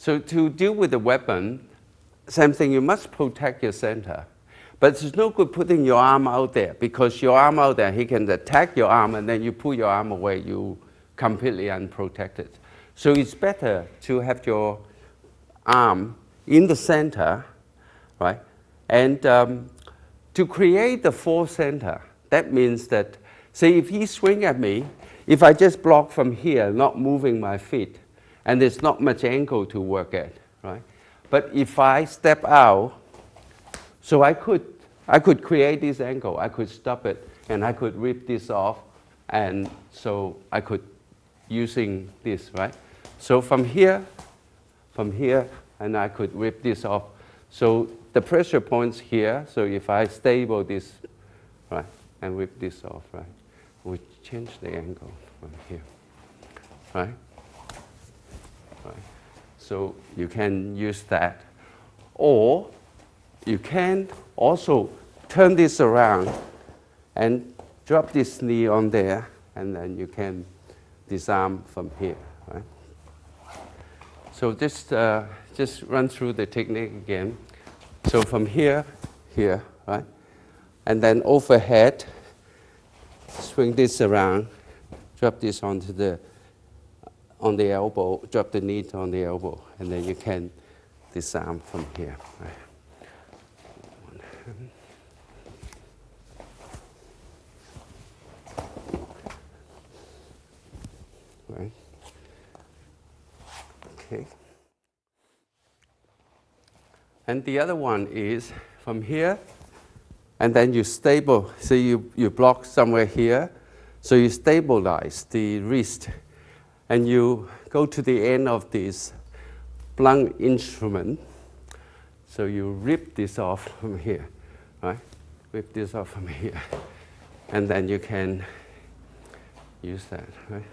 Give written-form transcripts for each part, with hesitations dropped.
So to deal with the weapon, same thing, you must protect your center. But it's no good putting your arm out there, because your arm out there, he can attack your arm, and then you pull your arm away, you completely unprotected. So it's better to have your arm in the center, right? And to create the force center, that means that, say if he swing at me, if I just block from here, not moving my feet, and there's not much angle to work at, right? But if I step out, so I could create this angle, I could stop it, and I could rip this off, and so I could using this, right? So from here, and I could rip this off. So the pressure points here, so if I stable this, right, and rip this off, right, we change the angle from here, right? Right. So you can use that. Or you can also turn this around and drop this knee on there, and then you can disarm from here, right? So just run through the technique again. So from here, right? And then overhead, swing this around, drop this on the elbow, drop the knee on the elbow, and then you can disarm from here, right? Right. Okay. And the other one is from here, and then you stable. So you block somewhere here, so you stabilize the wrist, and you go to the end of this blunt instrument. So you rip this off from here, right? Rip this off from here, and then you can use that, right?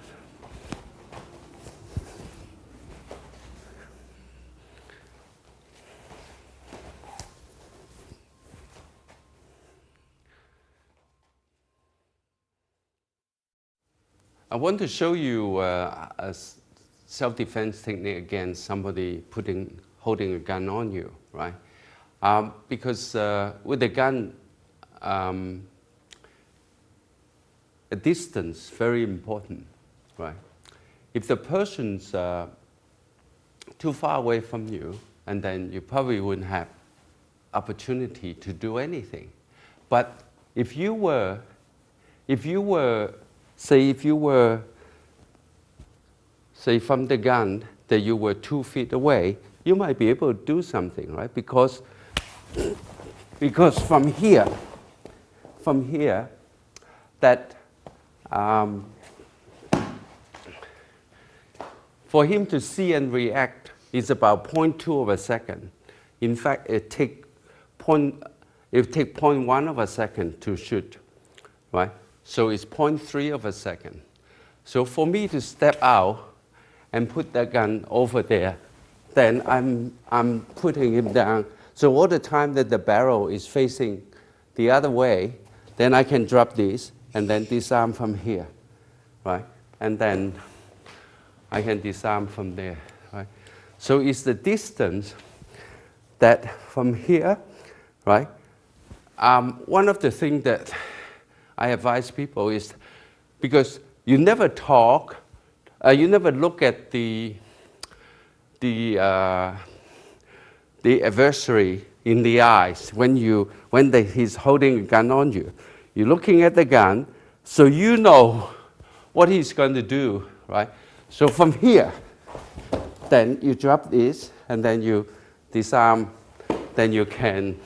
I want to show you a self-defense technique against somebody holding a gun on you, right? Because with the gun, a distance very important, right? If the person's too far away from you, and then you probably wouldn't have opportunity to do anything. But if you were, say from the gun that you were 2 feet away, you might be able to do something, right? Because from here, that for him to see and react is about 0.2 of a second. In fact, it take 0.1 of a second to shoot, right? So it's 0.3 of a second. So for me to step out and put that gun over there, then I'm putting him down. So all the time that the barrel is facing the other way, then I can drop this and then disarm from here, right? And then I can disarm from there, right? So it's the distance that from here, right? One of the things that I advise people is, because you never talk, you never look at the adversary in the eyes when he's holding a gun on you. You're looking at the gun, so you know what he's going to do, right? So from here, then you drop this, and then you disarm. Then you can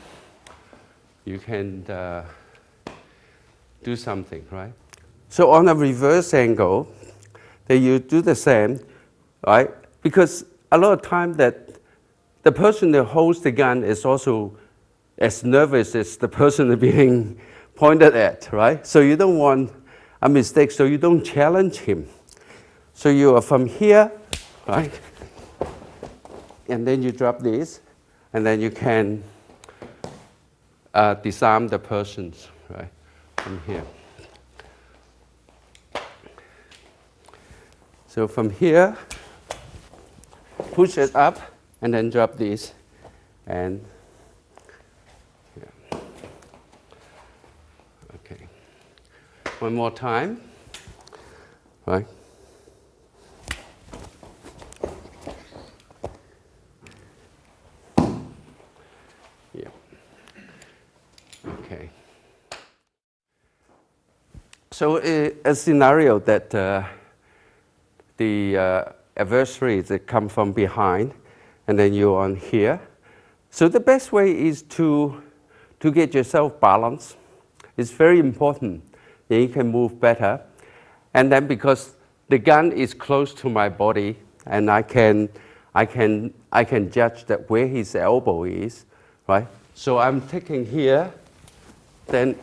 do something, right? So on a reverse angle, then you do the same, right? Because a lot of time that the person that holds the gun is also as nervous as the person being pointed at, right? So you don't want a mistake, so you don't challenge him. So you are from here, right? And then you drop this, and then you can disarm the persons, right, from here. So from here, push it up, and then drop this, and yeah. Okay. One more time, right? Yeah. Okay. So a scenario that the adversary that come from behind, and then you're on here. So the best way is to get yourself balanced. It's very important. Then you can move better. And then because the gun is close to my body, and I can judge that where his elbow is, right? So I'm taking here, then,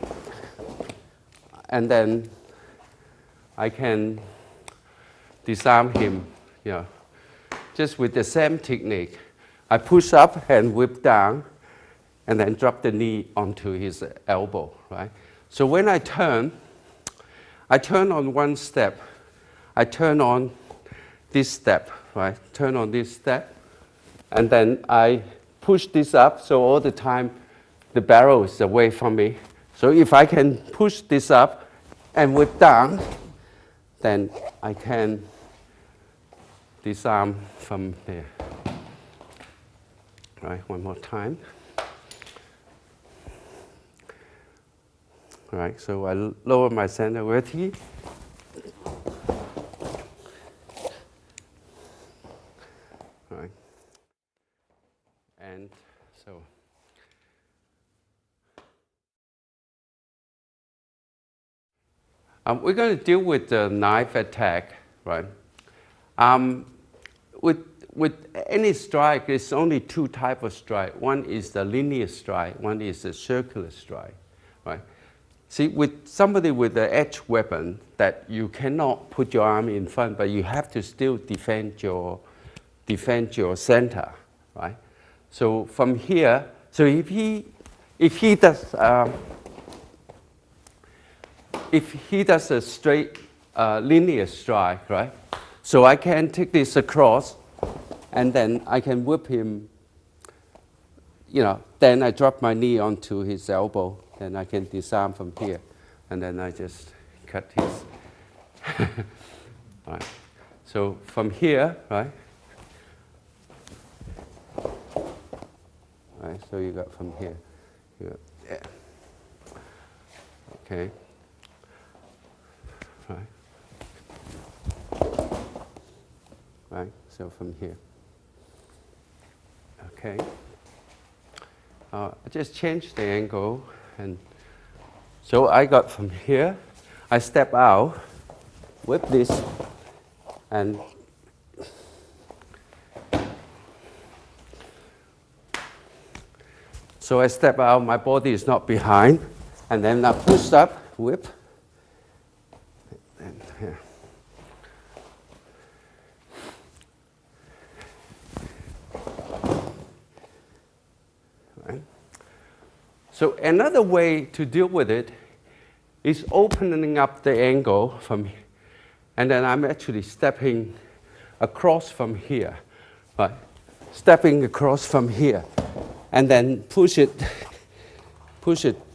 and then I can disarm him, you know, just with the same technique. I push up and whip down, and then drop the knee onto his elbow, right? So when I turn on one step, I turn on this step, right? Turn on this step, and then I push this up, so all the time the barrel is away from me. So if I can push this up and whip down, then I can disarm from there. Right, one more time. Right, so I lower my center of gravity. Right. And so we're going to deal with the knife attack, right? With any strike, there's only two types of strike. One is the linear strike, one is the circular strike, right? See, with somebody with an edge weapon, that you cannot put your arm in front, but you have to still defend your center, right? So from here, so if he does a straight linear strike, right? So I can take this across, and then I can whip him, you know, then I drop my knee onto his elbow, then I can disarm from here, and then I just cut his. Right. So from here, right? Right, so you got from here. You got, yeah. Okay. Right. Right, so from here. Okay. I just changed the angle, and so I got from here, I step out, whip this, and so I step out, my body is not behind, and then I push up, whip, and here. So another way to deal with it is opening up the angle from here. And then I'm actually stepping across from here, right? Stepping across from here, and then push it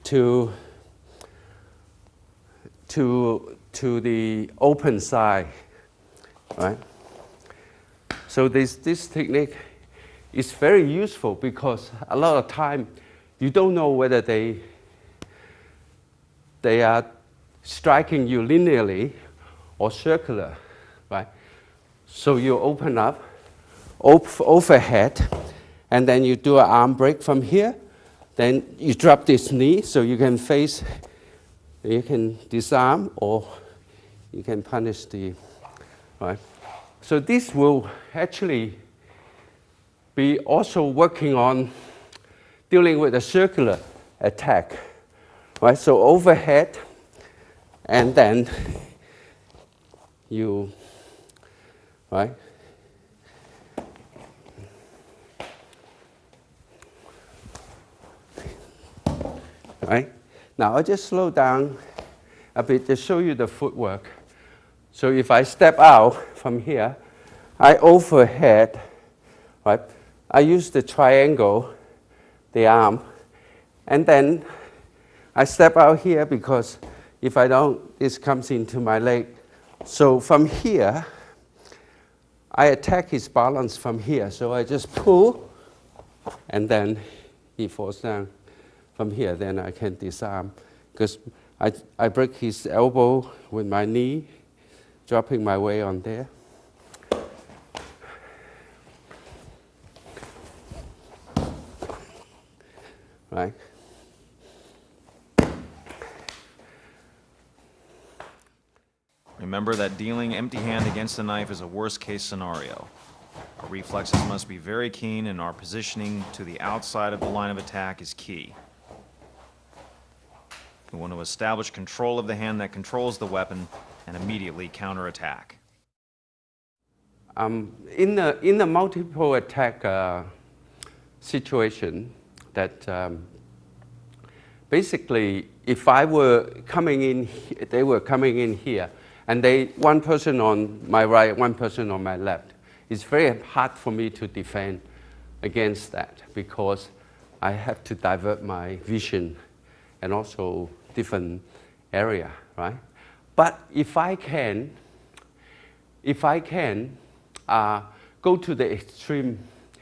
to the open side, right? So this technique is very useful because a lot of time you don't know whether they are striking you linearly or circular, right? So you open up, overhead, and then you do an arm break from here. Then you drop this knee so you can face, you can disarm or you can punish the, right? So this will actually be also working on dealing with a circular attack, right? So overhead, and then you, right? Right? Now I'll just slow down a bit to show you the footwork. So if I step out from here, I overhead, right? I use the triangle, the arm, and then I step out here because if I don't, this comes into my leg. So from here, I attack his balance from here. So I just pull, and then he falls down from here. Then I can disarm because I break his elbow with my knee, dropping my weight on there. Right. Remember that dealing empty hand against a knife is a worst-case scenario. Our reflexes must be very keen, and our positioning to the outside of the line of attack is key. We want to establish control of the hand that controls the weapon and immediately counterattack. In the multiple attack situation, that basically, if I were coming in, they were coming in here, and one person on my right, one person on my left, it's very hard for me to defend against that because I have to divert my vision and also different area, right? But if I can go to the extreme,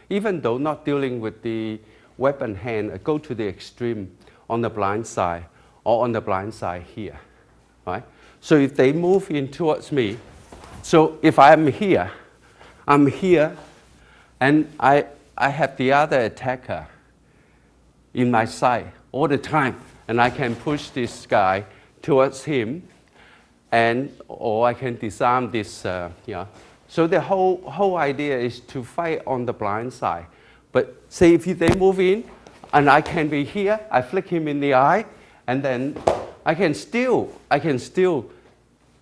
even though not dealing with the weapon hand, I go to the extreme on the blind side or on the blind side here, right? So if they move in towards me, so if I'm here, and I have the other attacker in my side all the time, and I can push this guy towards him, or I can disarm this, So the whole idea is to fight on the blind side. But say if they move in, and I can be here, I flick him in the eye, and then I can still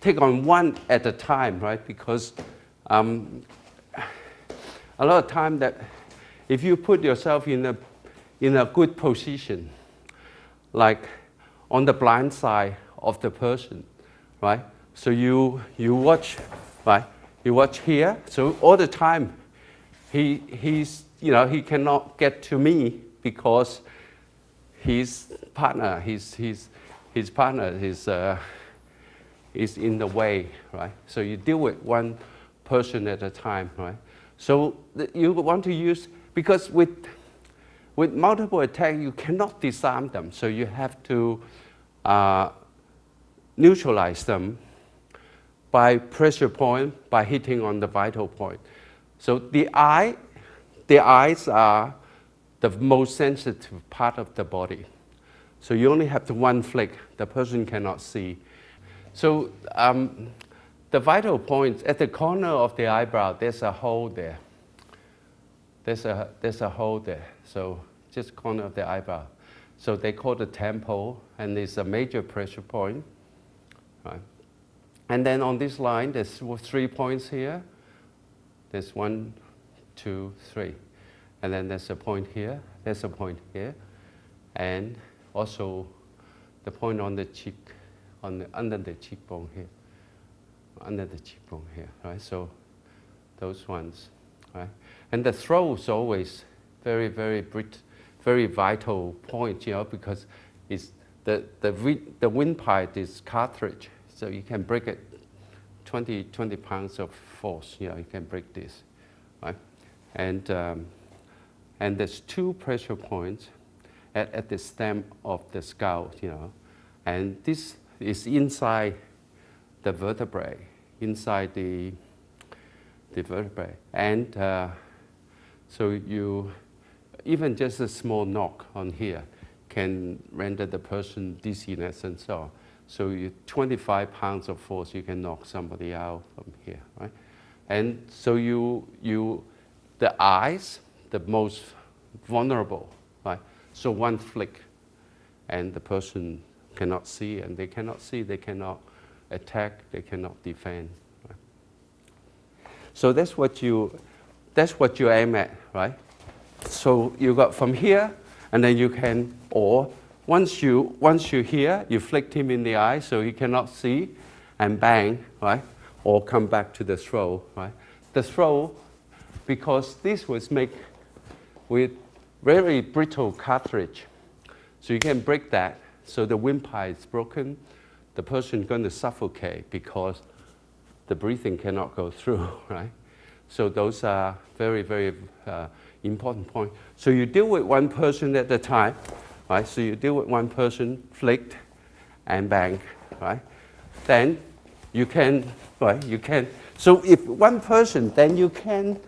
take on one at a time, right? Because a lot of time that if you put yourself in a good position, like on the blind side of the person, right? So you watch, right? You watch here. So all the time, he cannot get to me because his partner is in the way, right? So you deal with one person at a time, right? So you want to use, because with multiple attack, you cannot disarm them. So you have to neutralize them by pressure point, by hitting on the vital point. So the eyes are the most sensitive part of the body. So you only have to one flick, the person cannot see. So the vital point, at the corner of the eyebrow, there's a hole there. There's a hole there, so just corner of the eyebrow. So they call the temple, and it's a major pressure point, right? And then on this line, there's 3 points here. There's 1, 2, 3. And then there's a point here, there's a point here, and also the point on the cheek, under the cheekbone here, right? So those ones, right? And the throat is always very, very vital point, because it's the windpipe is cartridge, so you can break it 20 pounds of force, you can break this, right? And there's 2 pressure points at the stem of the skull, and this is inside the vertebrae, inside the vertebrae. And so even just a small knock on here can render the person dizziness and so on. So 25 pounds of force, you can knock somebody out from here, right? And so the eyes, the most vulnerable, right? So one flick, and the person cannot see, and they cannot see, they cannot attack, they cannot defend. Right? So that's what you aim at, right? So you got from here, and then you can, or once you here, you flick him in the eye so he cannot see, and bang, right? Or come back to the throw, right? The throw, because this was make with very brittle cartilage. So you can break that. So the windpipe is broken. The person is going to suffocate because the breathing cannot go through, right? So those are very, very important points. So you deal with one person at a time, right? So you deal with one person, flicked and bang, right? Then you can, right? You can. So if one person, then you can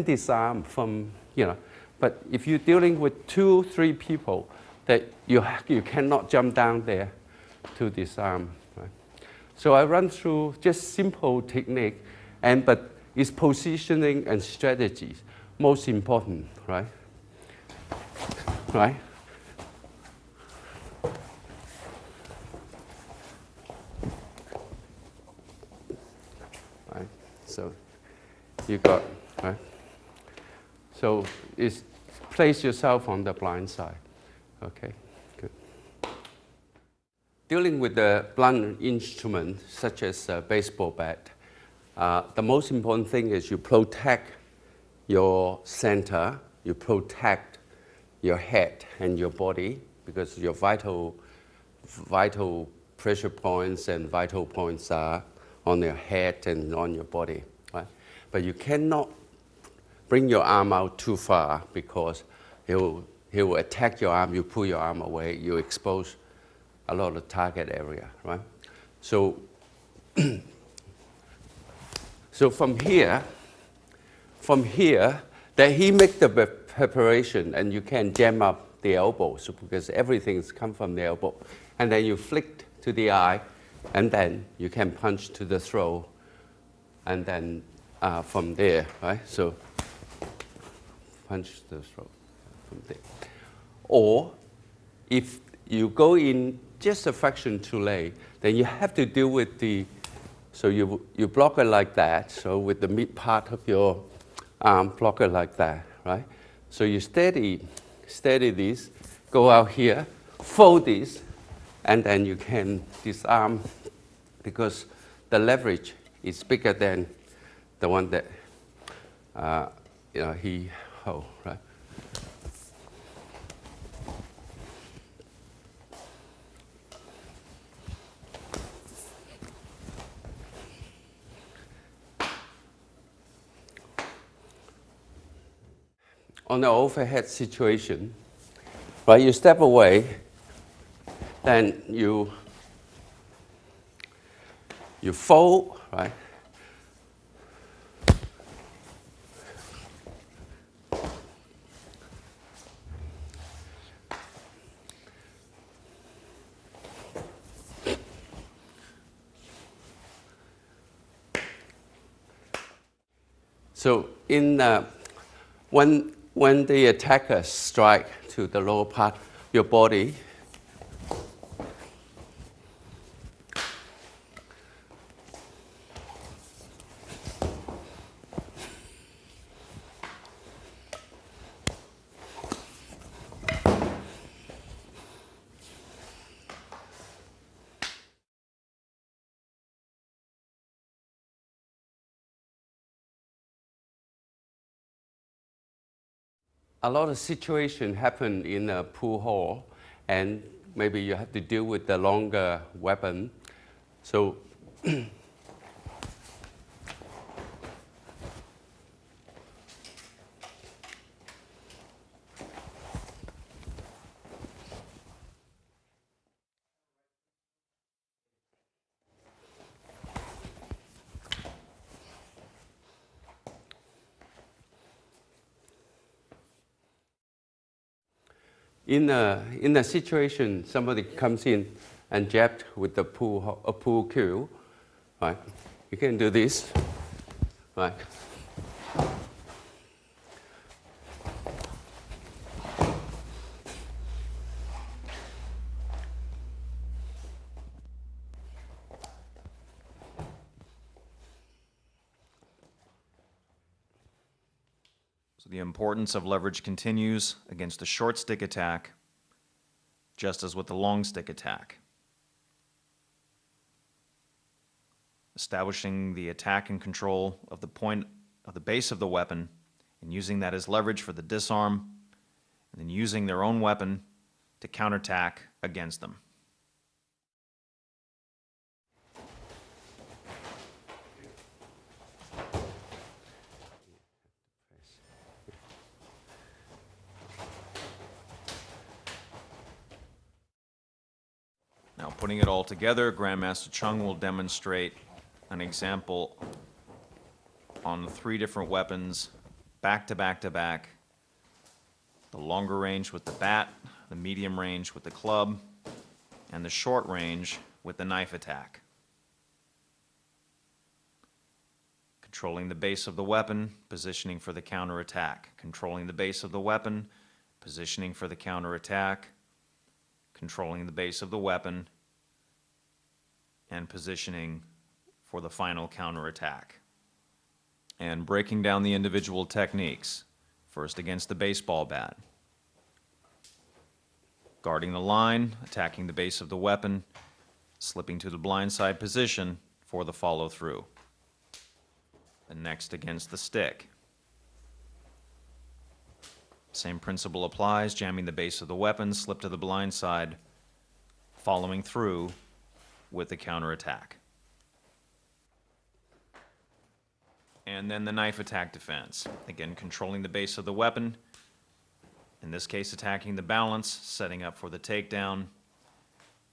disarm from, you know. But if you're dealing with 2, 3 people, that you cannot jump down there to disarm. Right? So I run through just simple technique, but it's positioning and strategies most important, right? Right? Right. So you got, right? So it's place yourself on the blind side. Okay, good. Dealing with the blunt instrument, such as a baseball bat, the most important thing is you protect your center, you protect your head and your body, because your vital pressure points and vital points are on your head and on your body. Right? But you cannot bring your arm out too far, because he will attack your arm, you pull your arm away, you expose a lot of target area, right? So, so from here, that he make the preparation, and you can jam up the elbow, so because everything's come from the elbow, and then you flick to the eye, and then you can punch to the throat, and then from there, right? So punch the throat from there. Or if you go in just a fraction too late, then you have to deal with so you block it like that, so with the mid part of your arm, block it like that, right? So you steady this, go out here, fold this, and then you can disarm, because the leverage is bigger than the one that he hold, right? On the overhead situation, right, you step away, then you fold, right? So when the attacker strike to the lower part of your body, a lot of situations happen in a pool hall, and maybe you have to deal with the longer weapon. So in a situation, somebody comes in and jabbed with a pool cue, right? You can do this, right? So the importance of leverage continues against the short stick attack, just as with the long stick attack. Establishing the attack and control of the point of the base of the weapon and using that as leverage for the disarm, and then using their own weapon to counterattack against them. Now, putting it all together, Grandmaster Cheung will demonstrate an example on the 3 different weapons, back to back to back. The longer range with the bat, the medium range with the club, and the short range with the knife attack. Controlling the base of the weapon, positioning for the counterattack. Controlling the base of the weapon, positioning for the counterattack. Controlling the base of the weapon, and positioning for the final counterattack. And breaking down the individual techniques. First against the baseball bat. Guarding the line, attacking the base of the weapon, slipping to the blindside position for the follow-through. And next against the stick. Same principle applies, jamming the base of the weapon, slip to the blind side, following through with the counterattack. And then the knife attack defense. Again, controlling the base of the weapon, in this case attacking the balance, setting up for the takedown,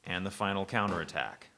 and the final counterattack.